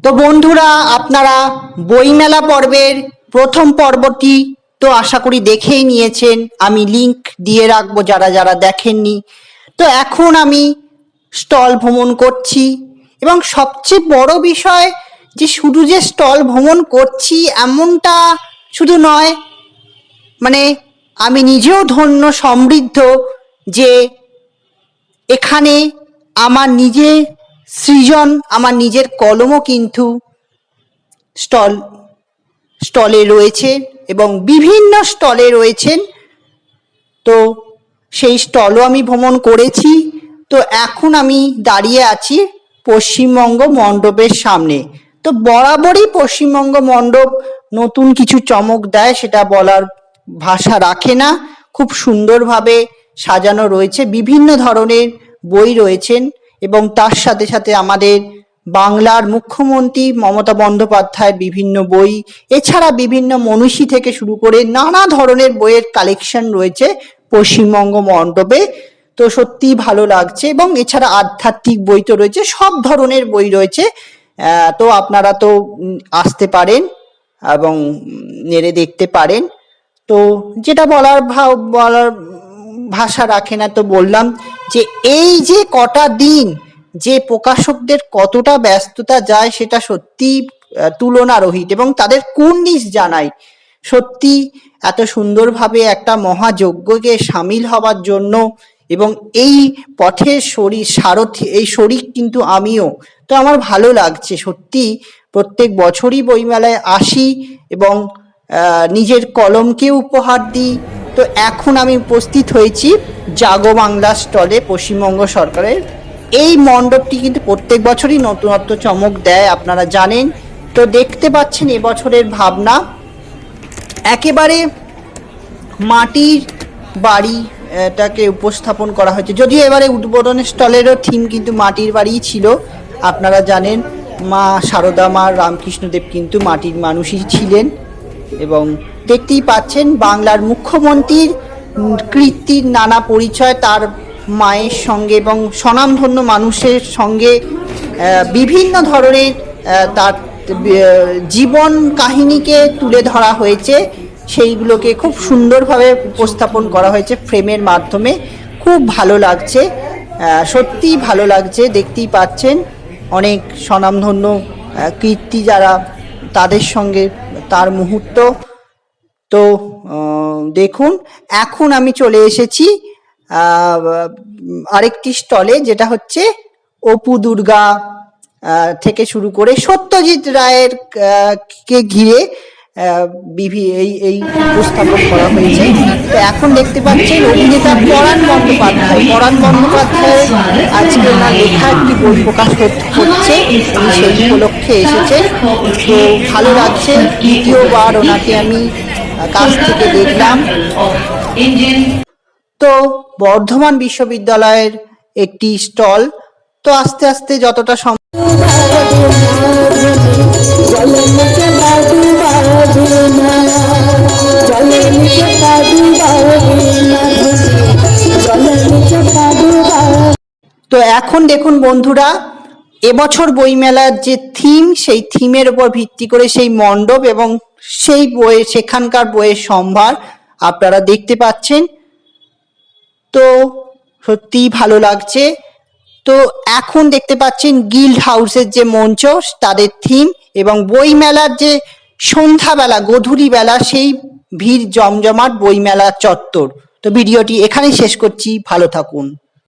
তো বন্ধুরা, আপনারা বইমেলা পর্বের প্রথম পর্বটি তো আশা করি দেখেই নিয়েছেন। আমি লিংক দিয়ে রাখবো যারা যারা দেখেননি। তো এখন আমি স্টল ভ্রমণ করছি এবং সবচেয়ে বড় বিষয় যে শুধু যে স্টল ভ্রমণ করছি এমনটা শুধু নয়, মানে আমি নিজেও ধন্য সমৃদ্ধ যে এখানে আমার নিজের সৃজন, আমার নিজের কলমও কিন্তু স্টলে রয়েছে এবং বিভিন্ন স্টলে রয়েছেন। তো সেই স্টলও আমি ভ্রমণ করেছি। তো এখন আমি দাঁড়িয়ে আছি পশ্চিমবঙ্গ মণ্ডপের সামনে। তো বরাবরই পশ্চিমবঙ্গ মণ্ডপ নতুন কিছু চমক দেয়, সেটা বলার ভাষা রাখে না। খুব সুন্দরভাবে সাজানো রয়েছে, বিভিন্ন ধরনের বই রয়েছেন এবং তার সাথে সাথে আমাদের বাংলার মুখ্যমন্ত্রী মমতা বন্দ্যোপাধ্যায়ের বিভিন্ন বই, এছাড়া বিভিন্ন মনীষী থেকে শুরু করে নানা ধরনের বইয়ের কালেকশন রয়েছে পশ্চিমবঙ্গ মণ্ডপে। তো সত্যিই ভালো লাগছে এবং এছাড়া আধ্যাত্মিক বই তো রয়েছে, সব ধরনের বই রয়েছে। তো আপনারা তো আসতে পারেন এবং নেড়ে দেখতে পারেন। তো যেটা বলার ভাষা রাখে না, তো বললাম যে এই যে কটা দিন যে প্রকাশকদের কতটা ব্যস্ততা যায় সেটা সত্যি তুলনারহিত এবং তাদের কুর্নিশ জানাই। সত্যি এত সুন্দরভাবে একটা মহাযজ্ঞকে সামিল হওয়ার জন্য এবং এই পথের সারথি, এই শরিক কিন্তু আমিও। তো আমার ভালো লাগছে সত্যি। প্রত্যেক বছরই বইমেলায় আসি এবং নিজের কলমকে উপহার দিই। তো এখন আমি উপস্থিত হয়েছি জাগো বাংলা স্টলে, পশ্চিমবঙ্গ সরকারের। এই মণ্ডপটি কিন্তু প্রত্যেক বছরই নতুনত্ব চমক দেয়, আপনারা জানেন। তো দেখতে পাচ্ছেন এবছরের ভাবনা একেবারে মাটির বাড়িটাকে উপস্থাপন করা হয়েছে। যদিও এবারে উদ্বোধনের স্টলেরও থিম কিন্তু মাটির বাড়িই ছিল। আপনারা জানেন মা শারদা, মা রামকৃষ্ণদেব কিন্তু মাটির মানুষই ছিলেন। এবং দেখতেই পাচ্ছেন বাংলার মুখ্যমন্ত্রীর কীর্তির নানা পরিচয় তার মায়ের সঙ্গে এবং স্বনামধন্য মানুষের সঙ্গে বিভিন্ন ধরনের তার জীবন কাহিনীকে তুলে ধরা হয়েছে। সেইগুলোকে খুব সুন্দরভাবে উপস্থাপন করা হয়েছে ফ্রেমের মাধ্যমে। খুব ভালো লাগছে, সত্যিই ভালো লাগছে। দেখতেই পাচ্ছেন অনেক স্বনামধন্য কীর্তি যারা, তাদের সঙ্গে তার মুহূর্ত। তো দেখুন, এখন আমি চলে এসেছি আরেকটি স্টলে, যেটা হচ্ছে অপু দুর্গা থেকে শুরু করে সত্যজিৎ রায়ের কে ঘিরে এই উপস্থাপন করা হয়েছে। তো এখন দেখতে পাচ্ছেন অভিনেতা পরাণ বন্দ্যোপাধ্যায় আজকে ওনার লেখা একটি বই প্রকাশ হচ্ছে, সেই উপলক্ষে এসেছে। তো ভালো লাগছে, দ্বিতীয়বার ওনাকে আমি কাছ থেকে দেখলাম। তো বর্ধমান বিশ্ববিদ্যালয়ের একটি স্টল। তো আস্তে আস্তে যতটা তো এখন দেখুন বন্ধুরা, এবছর বইমেলার যে থিম, সেই থিমের উপর ভিত্তি করে সেই মণ্ডপ এবং সেই বই, সেখানকার বইয়ের সম্ভার আপনারা দেখতে পাচ্ছেন। তো সত্যিই ভালো লাগছে। তো এখন দেখতে পাচ্ছেন গিল্ড হাউসের যে মঞ্চ, তাদের থিম এবং বইমেলার যে সন্ধ্যাবেলা, গধূলি বেলা সেই ভিড় জমজমাট বইমেলা চত্বর। তো ভিডিওটি এখানেই শেষ করছি, ভালো থাকুন।